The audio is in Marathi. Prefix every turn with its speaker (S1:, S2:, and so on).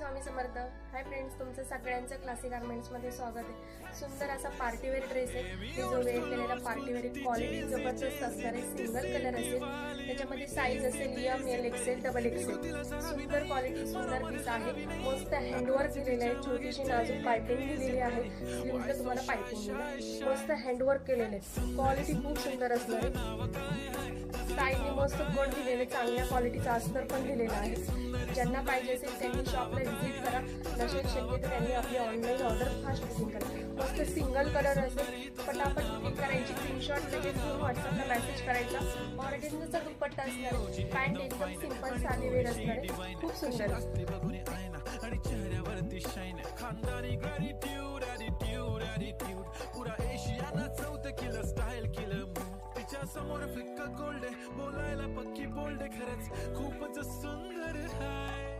S1: स्वामी समर्थ. हाय फ्रेंड्स, तुमचं सगळ्यांचं क्लासिक गार्मेंट्समध्ये स्वागत आहे. सुंदर असा पार्टीवेअर ड्रेस आहे. मी जो वेअर केलेला पार्टीवेअर क्वालिटी जबरदस्त असणार आहे. सिंगल कलर असेल, त्याच्यामध्ये साईज असेल ML XL XL. सुंदर क्वालिटी, सुंदर पीस आहे. मस्त हँडवर्क दिलेलं आहे. छोटीशी नाजूक पायपिंग दिलेली आहे. स्लीवला तुम्हाला पायपिंग दिली, मस्त हँडवर्क केलेलं आहे. क्वालिटी खूप सुंदर असणार आहे. साईडने मस्त कट दिलेले, चांगल्या क्वालिटीचा अस्तर पण दिलेला आहे. ज्यांना पाहिजे असेल त्यांनी शॉपला व्हिजिट करा. नसेल शक्य तर त्यांनी आपली ऑनलाईन ऑर्डर फास्ट बुकिंग करा. मस्त सिंगल कलर असेल, पटापट बुकिंग करायची. स्क्रीनशॉट लगेच घेऊन व्हॉट्सअपला मेसेज करायचा. ऑर्गेन्झाचा दुपट्टा असणार आहे. पॅन्ट एकदम सिंपल साधी वेअर असणार आहे. खूप सुंदर
S2: समोर फिक्का गोल्ड बोलायला पक्की बोल्ड खरंच खूपच सुंदर आहे.